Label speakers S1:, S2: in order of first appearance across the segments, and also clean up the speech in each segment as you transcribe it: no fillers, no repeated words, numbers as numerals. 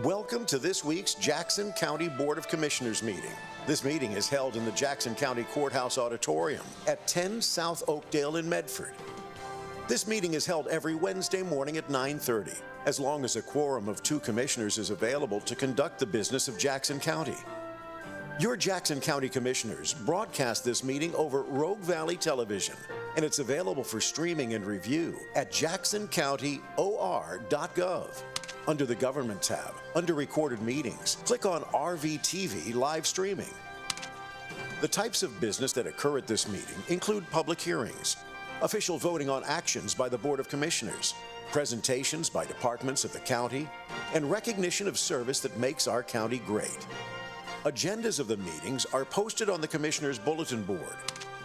S1: Welcome to this week's Jackson County Board of Commissioners meeting. This meeting is held in the Jackson County Courthouse Auditorium at 10 South Oakdale in Medford. This meeting is held every Wednesday morning at 9:30, as long as a quorum of 2 commissioners is available to conduct the business of Jackson County. Your Jackson County Commissioners broadcast this meeting over Rogue Valley Television, and it's available for streaming and review at jacksoncountyor.gov. Under the Government tab, under Recorded Meetings, click on RVTV Live Streaming. The types of business that occur at this meeting include public hearings, official voting on actions by the Board of Commissioners, presentations by departments of the county, and recognition of service that makes our county great. Agendas of the meetings are posted on the Commissioners' Bulletin Board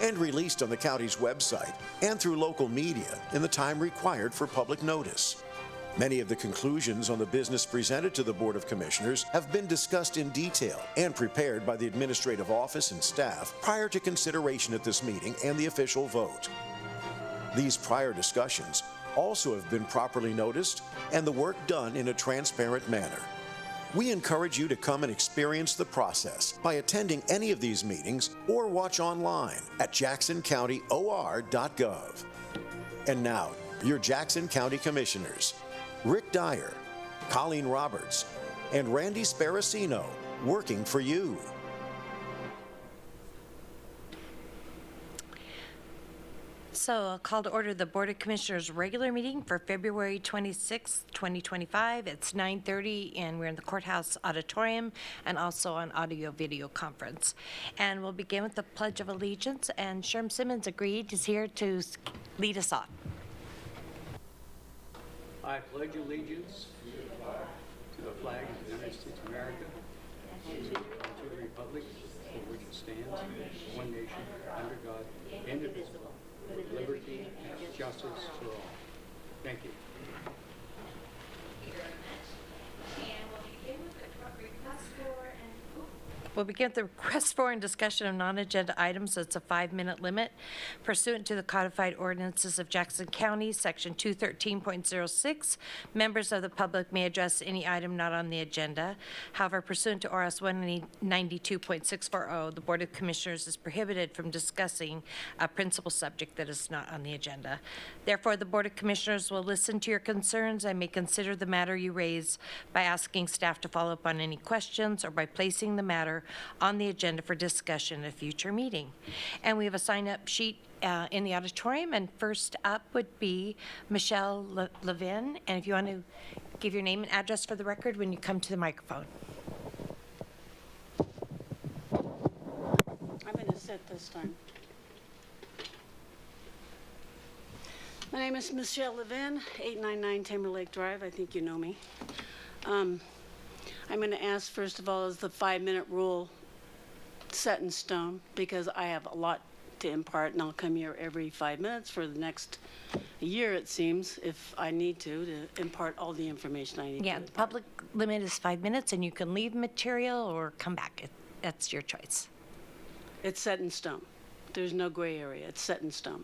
S1: and released on the county's website and through local media in the time required for public notice. Many of the conclusions on the business presented to the Board of Commissioners have been discussed in detail and prepared by the administrative office and staff prior to consideration at this meeting and the official vote. These prior discussions also have been properly noticed and the work done in a transparent manner. We encourage you to come and experience the process by attending any of these meetings or watch online at jacksoncountyor.gov. And now, your Jackson County Commissioners, Rick Dyer, Colleen Roberts, and Randy Sparacino, working for you.
S2: So I'll call to order the Board of Commissioners regular meeting for February 26, 2025. It's 9:30 and we're in the Courthouse Auditorium and also on audio-video conference. And we'll begin with the Pledge of Allegiance, and Sherm Simmons agreed, is here to lead us off.
S3: I pledge allegiance to the flag of the United States of America and to the republic for which it stands, one nation, under God, indivisible, with liberty and justice for all. Thank you.
S2: We'll begin with the request for and discussion of non-agenda items. It's a 5-minute limit pursuant to the codified ordinances of Jackson County, Section 213.06. Members of the public may address any item not on the agenda. However, pursuant to RS 192.640, the Board of Commissioners is prohibited from discussing a principal subject that is not on the agenda. Therefore, the Board of Commissioners will listen to your concerns and may consider the matter you raise by asking staff to follow up on any questions or by placing the matter on the agenda for discussion at a future meeting. And we have a sign-up sheet in the auditorium, and first up would be Michelle Levin. And if you want to give your name and address for the record when you come to the microphone.
S4: I'm going to sit this time. My name is Michelle Levin, 899 Timberlake Drive. I think you know me. I'm going to ask, first of all, is the 5-minute rule set in stone? Because I have a lot to impart, and I'll come here every 5 minutes for the next year, it seems, if I need to impart all the information I need to impart.
S2: The public limit is 5 minutes, and you can leave material or come back. That's your choice.
S4: It's set in stone. There's no gray area. It's set in stone.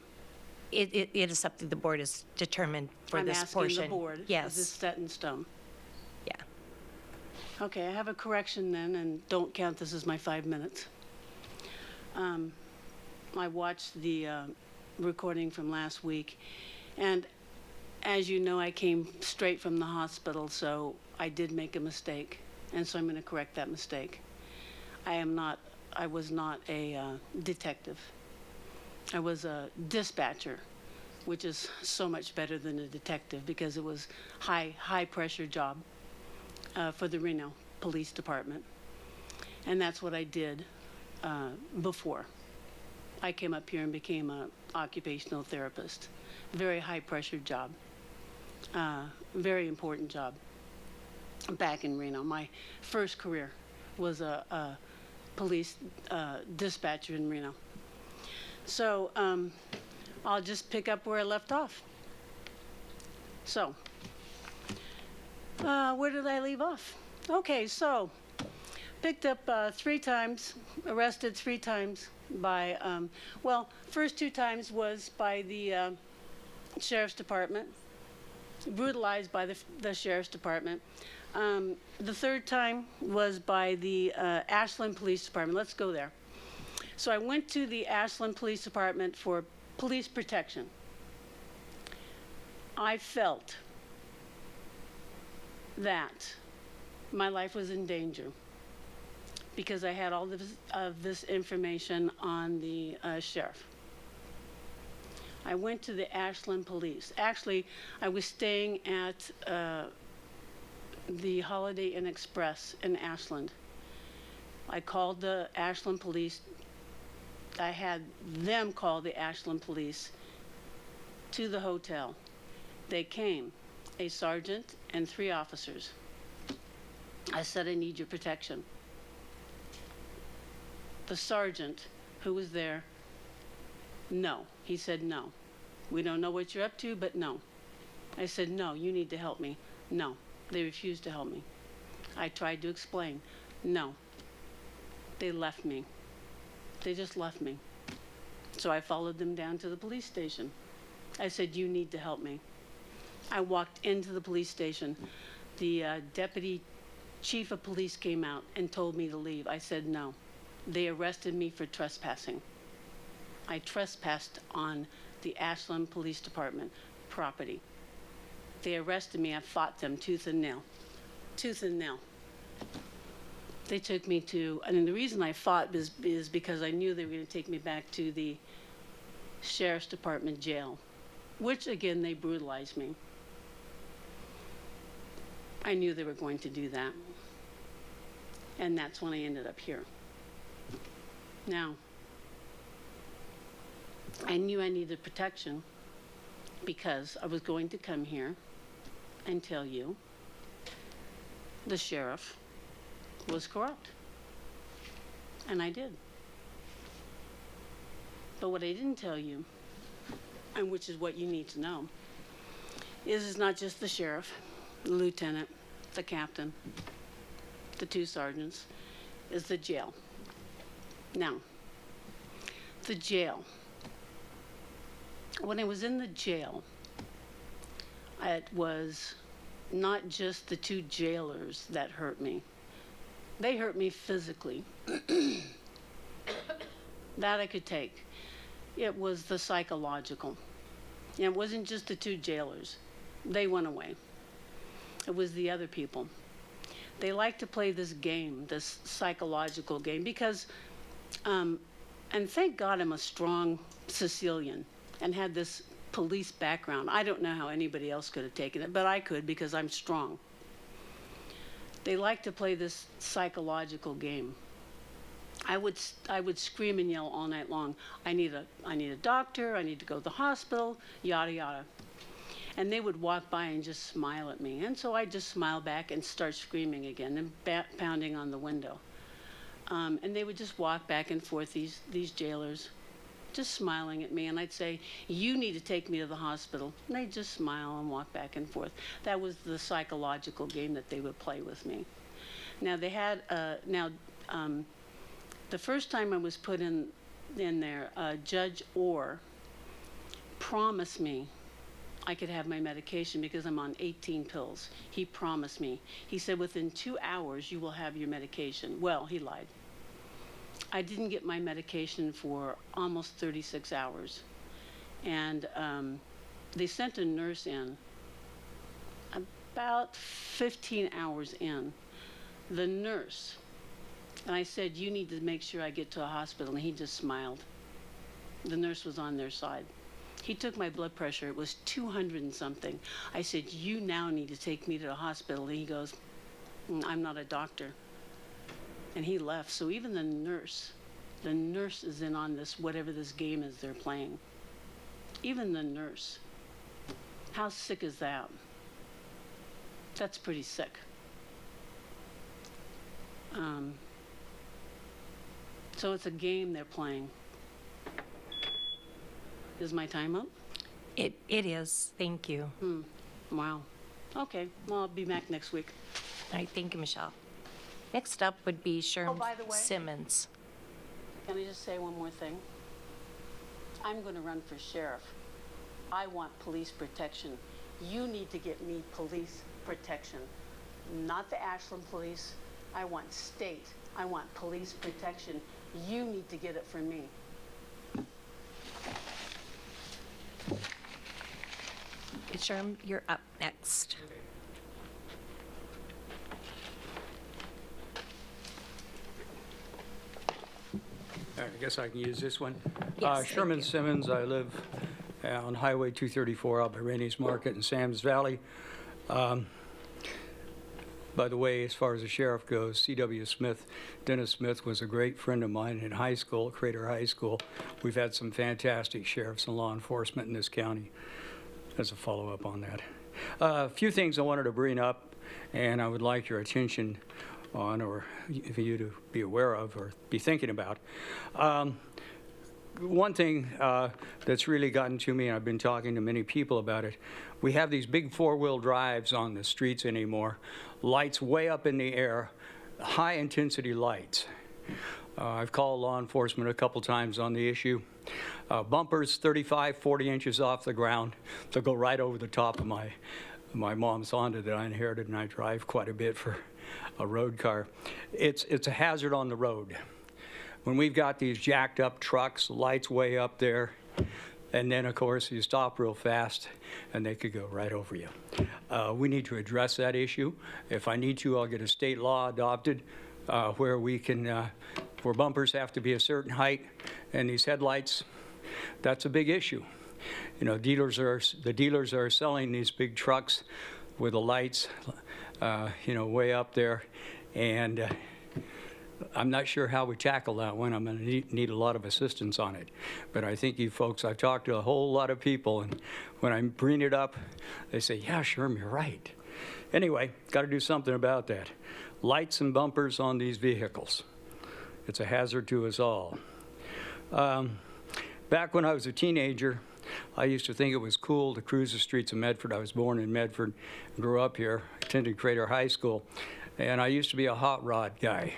S2: It is something the board has determined for this portion.
S4: I'm asking the board,
S2: yes.
S4: Is this set in stone?
S2: Yeah.
S4: Okay, I have a correction then, and don't count this as my 5 minutes. I watched the recording from last week, and as you know, I came straight from the hospital, so I did make a mistake, and so I'm going to correct that mistake. I was not a detective. I was a dispatcher, which is so much better than a detective because it was high pressure job for the Reno Police Department. And that's what I did before. I came up here and became an occupational therapist. Very high pressure job. Very important job back in Reno. My first career was a police dispatcher in Reno. So I'll just pick up where I left off. So, where did I leave off? Okay, so picked up 3 times, arrested 3 times by, well, first 2 times was by the Sheriff's Department, brutalized by the Sheriff's Department. The third time was by the Ashland Police Department. Let's go there. So I went to the Ashland Police Department for police protection. I felt that my life was in danger because I had all of this information on the sheriff. I went to the Ashland Police. Actually, I was staying at the Holiday Inn Express in Ashland. I called the Ashland Police. I had them call the Ashland Police to the hotel. They came, a sergeant and 3 officers. I said, I need your protection. The sergeant who was there, no. He said, no. We don't know what you're up to, but no. I said, no, you need to help me. No. They refused to help me. I tried to explain. No. They left me. They just left me. So I followed them down to the police station. I said, you need to help me. I walked into the police station. The deputy chief of police came out and told me to leave. I said, no. They arrested me for trespassing. I trespassed on the Ashland Police Department property. They arrested me. I fought them tooth and nail. Tooth and nail. They took me to, and the reason I fought is because I knew they were going to take me back to the Sheriff's Department jail, which again, they brutalized me. I knew they were going to do that. And that's when I ended up here. Now, I knew I needed protection because I was going to come here and tell you the sheriff was corrupt. And I did. But what I didn't tell you, and which is what you need to know, is it's not just the sheriff, the lieutenant, the captain, the 2 sergeants, is the jail. Now, the jail. When I was in the jail, it was not just the 2 jailers that hurt me. They hurt me physically. That I could take. It was the psychological. And it wasn't just the 2 jailers. They went away. It was the other people. They like to play this game, this psychological game, because, and thank God I'm a strong Sicilian and had this police background. I don't know how anybody else could have taken it, but I could because I'm strong. They like to play this psychological game. I would scream and yell all night long. I need a doctor. I need to go to the hospital. Yada yada. And they would walk by and just smile at me. And so I'd just smile back and start screaming again and pounding on the window. And they would just walk back and forth, these jailers, just smiling at me. And I'd say, you need to take me to the hospital. And they'd just smile and walk back and forth. That was the psychological game that they would play with me. Now, they had, the first time I was put in there, Judge Orr promised me I could have my medication because I'm on 18 pills. He promised me. He said, within 2 hours, you will have your medication. Well, he lied. I didn't get my medication for almost 36 hours. And they sent a nurse in about 15 hours in. The nurse, and I said, you need to make sure I get to a hospital. And he just smiled. The nurse was on their side. He took my blood pressure. It was 200 and something. I said, you now need to take me to the hospital. And he goes, I'm not a doctor. And he left. So even the nurse is in on this, whatever this game is they're playing. Even the nurse. How sick is that? That's pretty sick. So it's a game they're playing. Is my time up?
S2: It is. Thank you.
S4: Wow. Okay. Well, I'll be back next week.
S2: All right. Thank you, Michelle. Next up would be Sherm
S4: by the way.
S2: Simmons.
S4: Can I just say one more thing? I'm going to run for sheriff. I want police protection. You need to get me police protection. not the Ashland Police. I want state. I want police protection. You need to get it from me.
S2: Sherm, you're up next.
S3: All right, I guess I can use this one.
S2: Yes, thank
S3: Sherman
S2: you.
S3: Simmons, I live on Highway 234 out by Rainey's Market in Sam's Valley. By the way, as far as the sheriff goes, C.W. Smith, Dennis Smith was a great friend of mine in high school, Crater High School. We've had some fantastic sheriffs and law enforcement in this county as a follow-up on that. A few things I wanted to bring up, and I would like your attention on, or for you to be aware of or be thinking about. One thing that's really gotten to me, and I've been talking to many people about it, we have these big four-wheel drives on the streets anymore, lights way up in the air, high-intensity lights. I've called law enforcement a couple times on the issue. Bumpers 35, 40 inches off the ground. They'll go right over the top of my mom's Honda that I inherited, and I drive quite a bit for a road car. It's a hazard on the road. When we've got these jacked up trucks, lights way up there, and then of course you stop real fast and they could go right over you. We need to address that issue. If I need to, I'll get a state law adopted where we can, where bumpers have to be a certain height and these headlights, that's a big issue. You know, the dealers are selling these big trucks with the lights, you know, way up there, and I'm not sure how we tackle that one. I'm going to need a lot of assistance on it. But I think you folks, I've talked to a whole lot of people, and when I bring it up, they say, yeah, sure, you're right. Anyway, got to do something about that. Lights and bumpers on these vehicles. It's a hazard to us all. Back when I was a teenager, I used to think it was cool to cruise the streets of Medford. I was born in Medford, grew up here, attended Crater High School. And I used to be a hot rod guy,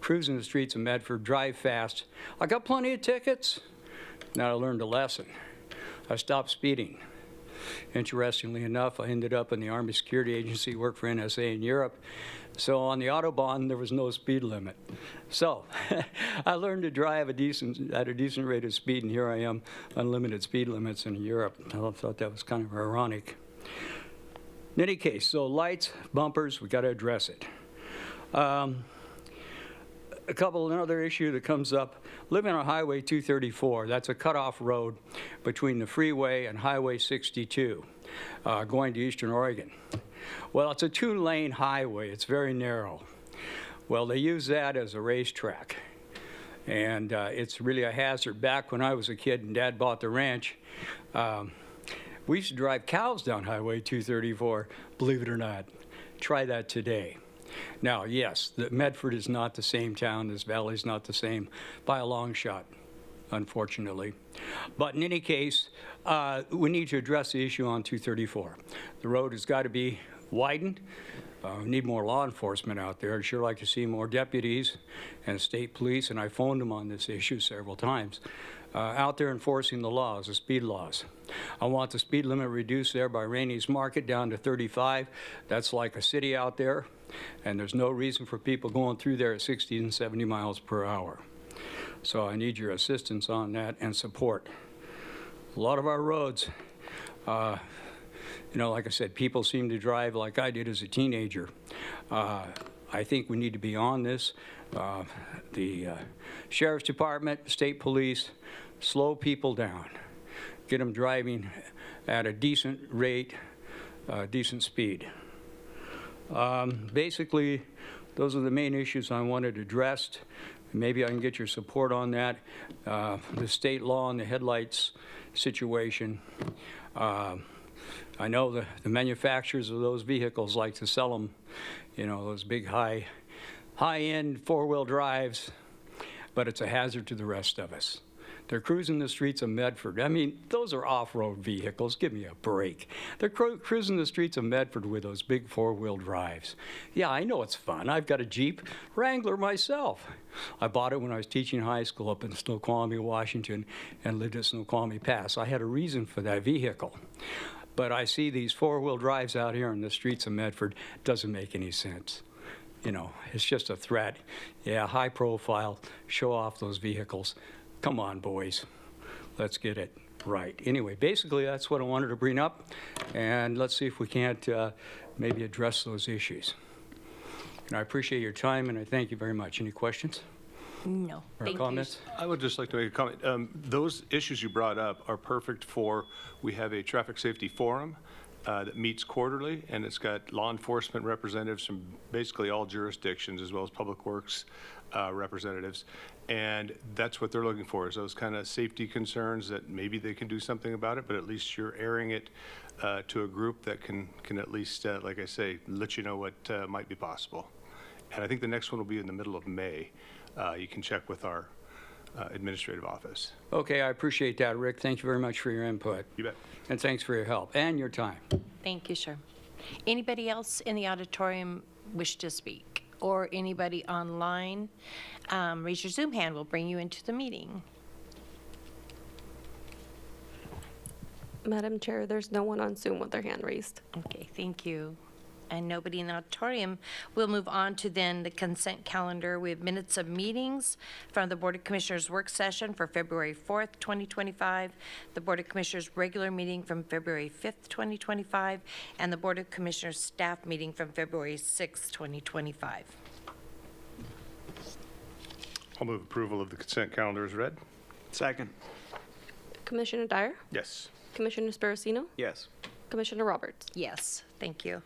S3: cruising the streets of Medford, drive fast. I got plenty of tickets. Now I learned a lesson. I stopped speeding. Interestingly enough, I ended up in the Army Security Agency, worked for NSA in Europe. So on the Autobahn, there was no speed limit. So I learned to drive at a decent rate of speed, and here I am, unlimited speed limits in Europe. I thought that was kind of ironic. In any case, so lights, bumpers, we got to address it. Another issue that comes up, living on Highway 234, that's a cutoff road between the freeway and Highway 62, going to Eastern Oregon. Well, it's a 2-lane highway, it's very narrow. Well, they use that as a racetrack, and it's really a hazard. Back when I was a kid and Dad bought the ranch, we used to drive cows down Highway 234, believe it or not. Try that today. Now, yes, Medford is not the same town. This valley's not the same by a long shot, unfortunately. But in any case, we need to address the issue on 234. The road has got to be widened. We need more law enforcement out there. I'd sure like to see more deputies and state police, and I phoned them on this issue several times, out there enforcing the laws, the speed laws. I want the speed limit reduced there by Rainey's Market down to 35. That's like a city out there, and there's no reason for people going through there at 60 and 70 miles per hour. So I need your assistance on that and support. A lot of our roads, you know, like I said, people seem to drive like I did as a teenager. I think we need to be on this. The Sheriff's Department, State Police, slow people down. Get them driving at a decent rate, decent speed. Basically, those are the main issues I wanted addressed. Maybe I can get your support on that. The state law on the headlights situation. I know the manufacturers of those vehicles like to sell them, you know, those big high-end four-wheel drives, but it's a hazard to the rest of us. They're cruising the streets of Medford. I mean, those are off-road vehicles. Give me a break. They're cruising the streets of Medford with those big four-wheel drives. Yeah, I know it's fun. I've got a Jeep Wrangler myself. I bought it when I was teaching high school up in Snoqualmie, Washington, and lived at Snoqualmie Pass. I had a reason for that vehicle. But I see these four-wheel drives out here on the streets of Medford. Doesn't make any sense. You know, it's just a threat. Yeah, high profile, show off those vehicles. Come on, boys. Let's get it right. Anyway, basically, that's what I wanted to bring up, and let's see if we can't maybe address those issues. And I appreciate your time, and I thank you very much. Any questions
S2: No,
S3: or
S2: thank you.
S3: comments?
S5: I would just like to make a comment. Those issues you brought up are perfect for, we have a traffic safety forum that meets quarterly, and it's got law enforcement representatives from basically all jurisdictions, as well as public works representatives. And that's what they're looking for, is those kind of safety concerns that maybe they can do something about it, but at least you're airing it to a group that can at least, like I say, let you know what might be possible. And I think the next one will be in the middle of May. You can check with our administrative office.
S3: Okay, I appreciate that, Rick. Thank you very much for your input.
S5: You bet.
S3: And thanks for your help and your time.
S2: Thank you, sir. Anybody else in the auditorium wish to speak? Or anybody online? Raise your Zoom hand. We'll bring you into the meeting.
S6: Madam Chair, there's no one on Zoom with their hand raised.
S2: Okay, thank you. And nobody in the auditorium. We'll move on to then the consent calendar. We have minutes of meetings from the Board of Commissioners work session for February 4th, 2025, the Board of Commissioners regular meeting from February 5th, 2025, and the Board of Commissioners staff meeting from February 6th, 2025.
S5: I'll move approval of the consent calendar as read.
S7: Second.
S6: Commissioner Dyer?
S5: Yes.
S6: Commissioner Sparacino?
S7: Yes.
S6: Commissioner Roberts?
S2: Yes, thank you.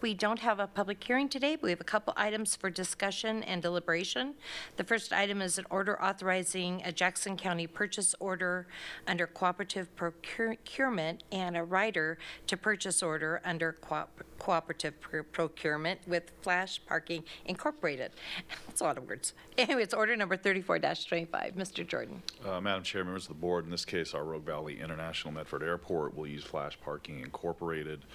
S2: We don't have a public hearing today, but we have a couple items for discussion and deliberation. The first item is an order authorizing a Jackson County purchase order under cooperative procurement and a rider to purchase order under cooperative procurement with Flash Parking Incorporated. That's a lot of words. Anyway, it's order number 34-25. Mr. Jordan.
S8: Madam Chair, members of the board, in this case, our Rogue Valley International Medford Airport will use Flash Parking Incorporated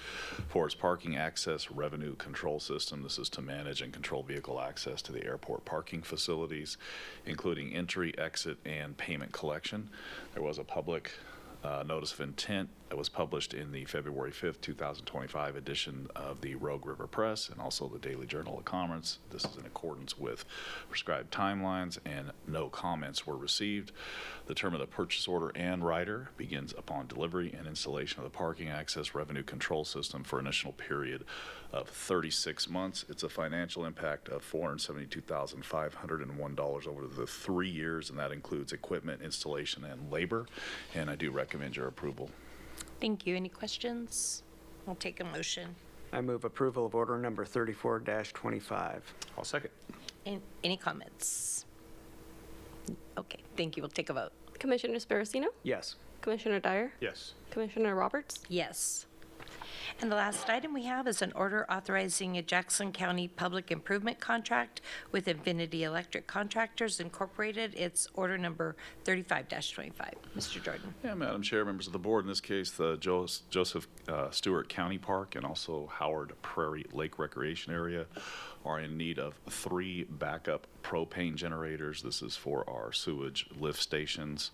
S8: for its parking access revenue control system. This is to manage and control vehicle access to the airport parking facilities, including entry, exit, and payment collection. There was a public notice of intent that was published in the February 5th, 2025 edition of the Rogue River Press and also the Daily Journal of Commerce. This is in accordance with prescribed timelines, and no comments were received. The term of the purchase order and rider begins upon delivery and installation of the parking access revenue control system for an initial period of 36 months. It's a financial impact of $472,501 over the 3 years, and that includes equipment, installation, and labor. And I do recommend your approval.
S2: Thank you. Any questions? I'll take a motion.
S7: I move approval of order number 34-25.
S5: I'll second.
S2: Any comments? Okay, thank you. We'll take a vote.
S6: Commissioner Sparacino?
S7: Yes.
S6: Commissioner Dyer?
S5: Yes.
S6: Commissioner Roberts?
S2: Yes. And the last item we have is an order authorizing a Jackson County public improvement contract with Infinity Electric Contractors Incorporated. It's order number 35-25. Mr. Jordan.
S8: Yeah, Madam Chair, members of the board, in this case, the Joseph Stewart County Park and also Howard Prairie Lake Recreation Area are in need of 3 backup propane generators. This is for our sewage lift stations.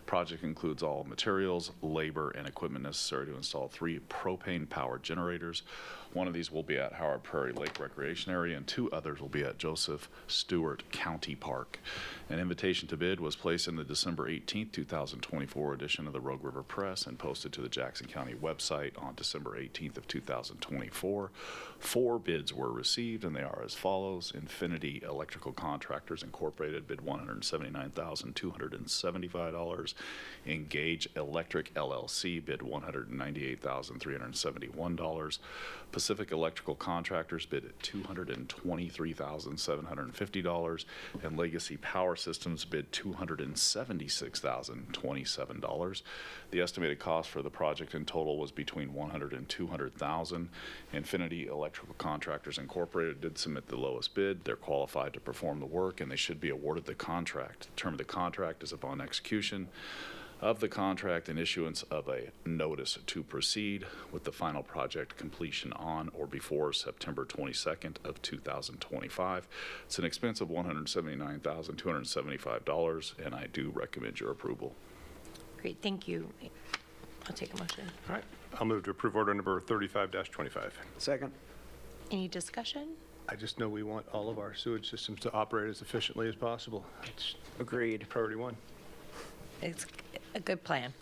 S8: Project includes all materials, labor, and equipment necessary to install 3 propane-powered generators. One of these will be at Howard Prairie Lake Recreation Area, and 2 others will be at Joseph Stewart County Park. An invitation to bid was placed in the December 18, 2024 edition of the Rogue River Press and posted to the Jackson County website on December 18th of 2024. 4 bids were received, and they are as follows. Infinity Electrical Contractors Incorporated bid $179,275. Engage Electric LLC bid $198,371. Pacific Electrical Contractors bid at $223,750, and Legacy Power Systems bid $276,027. The estimated cost for the project in total was between $100,000 and $200,000. Infinity Electrical Contractors Incorporated did submit the lowest bid. They're qualified to perform the work, and they should be awarded the contract. The term of the contract is upon execution of the contract and issuance of a notice to proceed, with the final project completion on or before September 22nd of 2025. It's an expense of $179,275, and I do recommend your approval.
S2: Great, thank you. I'll take a motion.
S5: All right, I'll move to approve order number 35-25.
S7: Second.
S2: Any discussion?
S5: I just know we want all of our sewage systems to operate as efficiently as possible. It's
S7: Agreed.
S5: priority one.
S2: It's a good plan.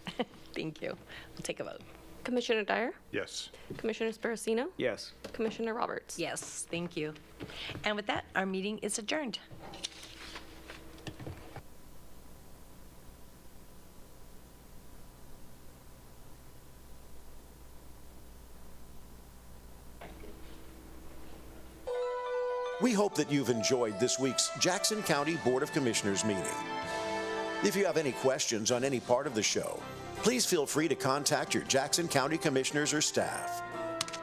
S2: Thank you. We'll take a vote.
S6: Commissioner Dyer?
S5: Yes.
S6: Commissioner Sparacino?
S7: Yes.
S6: Commissioner Roberts?
S2: Yes, thank you. And with that, our meeting is adjourned.
S1: We hope that you've enjoyed this week's Jackson County Board of Commissioners meeting. If you have any questions on any part of the show, please feel free to contact your Jackson County Commissioners or staff.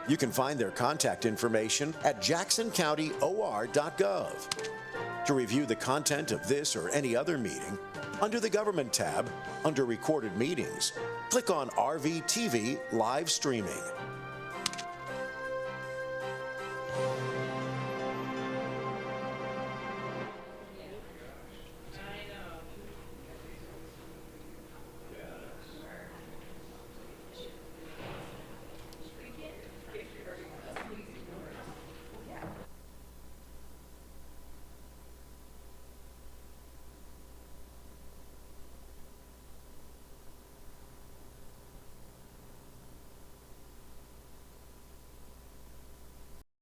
S1: You can find their contact information at jacksoncountyor.gov. To review the content of this or any other meeting, under the Government tab, under Recorded Meetings, click on RVTV Live Streaming.